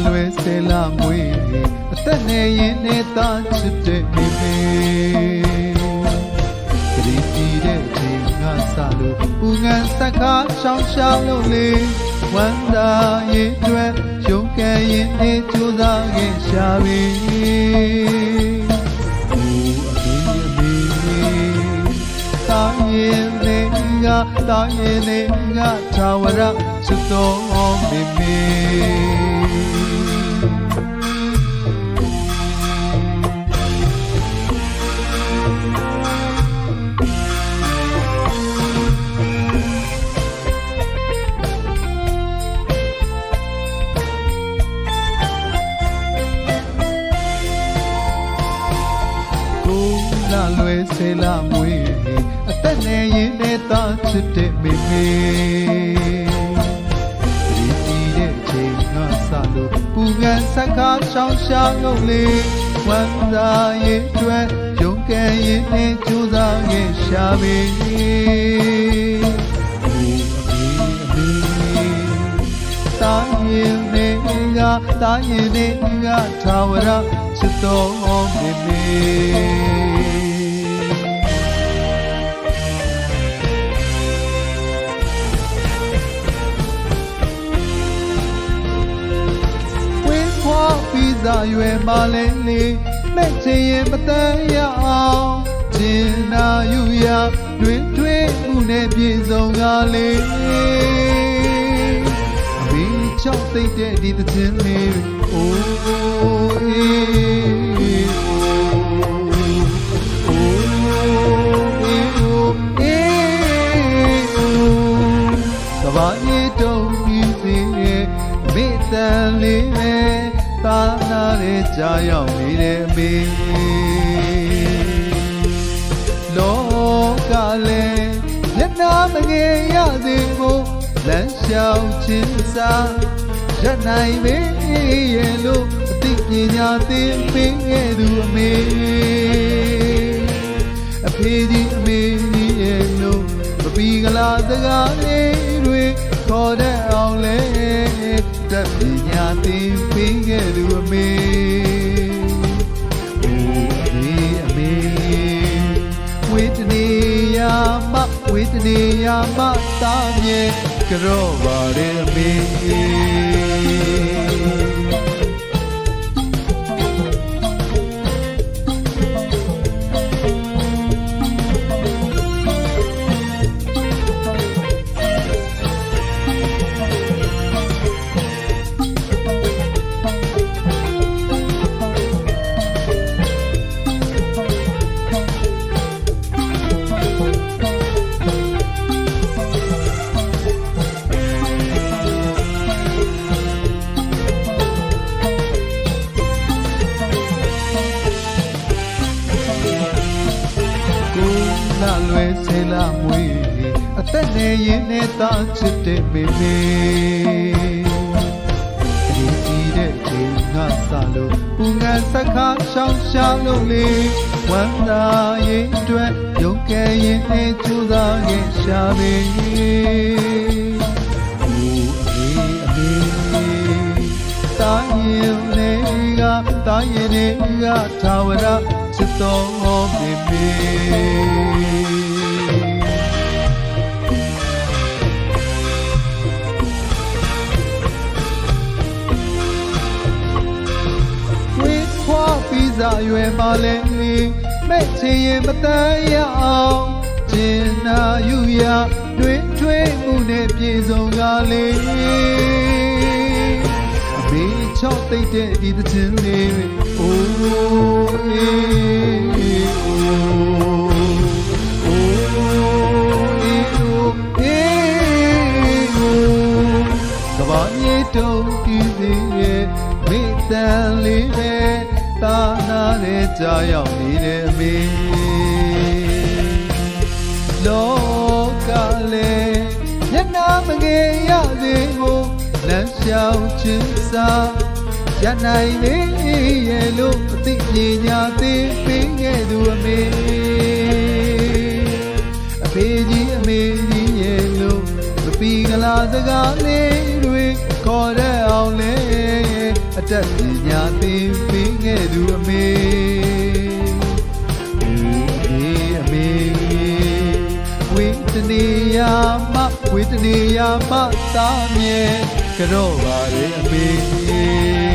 လွယ်ဆဲလာမွေအသက်နဲ့ရင်နဲ့သားချစ်တဲ့မိမေတတိတီတဲ့ချိန်ငါစလို့ဦးငန်းစကားရှောင်းရှောင်းလို့လေဝမ်းသာရဲ့အတွက်ရုံးကန်ရင်နဲ့ကြိုးစားခဲ့ရှာပြီတာရင်နဲ့သာဝရချစ်တော်မိမေလွယ်ဆဲလာမွေအသက်နဲ့ရင်နဲ့သားချစ်တဲ့မိမေဒီတီးတဲ့ချိန်ငါစလို့ပူကန်စကားရှောင်းရှာလို့လေဝမ်းသာရဲ့အတွက်ရုံးကန်ရင်နဲ့ကြိုးစားခဲ့ရှာပြီတာရင်နဲ့ထာဝရချစ်တော်မိမေပြီးသာရွယ်မလဲလေမဲ့ချင်ရင်မတန်ရအောင်ကျင်နာယူရတွင်တွင်မှုနဲ့ပြေဆုံးကလေးဘီချောက်သိတဲ့ဒီသခြင်းလေးအိုးကဘာရီတုံးပြီးစေမေတ္တာလေးပဲသာနာရဲ့ကြာရောက်နေတဲ့မေလောကလည်းလက်နာမငယ်ရစေဖို့လမ်းလျှောက်ခြင်းစားရနိုင်မေရဲ့လို့အသိပညာသင်ပေးခဲ့သူအမေအဖေကြီးအမေကြီးရဲ့လို့မပီကလာစကားလေးတွေခေါ်တဲ့အောင်လဲတတ်ပညာသင်ပေးခဲ့သူအမေအိုးအမေဝေတနေရမသာမြေကြောပါရဲ့အမေလွယ်ဆဲလာမွေအသက်နဲ့ရင်နဲ့သားချစ်တဲ့မိမေဒီတီးတဲ့ချိန်ငါစလို့ပူငန်းစကားရှောင်းရှာလို့လေဝမ်းသာရဲ့အတွက်ရုံးကန်ရင်နဲ့ကြိုးစားခဲ့ရှာပြီအမေတာရင်တွေကထာဝရချစ်တော်မိမေပြီးသာရွယ်မလဲမဲ့ချင်ရင်မတန်ရအောင်ကျင်နာယူရတွင်ထွေးမှုနဲ့ပြေဆုံးကလေးအမေချောက်သိတဲ့ဒီသခြင်းလေးအိုးကဘာမြေတုံ တီးစီရဲ့မိတန်လေးပဲတာနာတဲ့ကြာရောက်နေတဲ့အမေလောကလေးညနာမငယ်ရသေးဘူးလမ်းလျှောက်ခြင်းစားရနိုင်လေရဲ့လို့အသိဉာဏ်သိပေးခဲ့သူအမေအဖေကြီးအမေကြီးရဲ့လို့မပီကလာစကားလေးတွေခေါ်တဲ့အောင်လေအတတ်ဉာဏ်သိပေးခဲ့သူအမေအမေဝိတနေယမသာမြဲကြောပါလေအမေ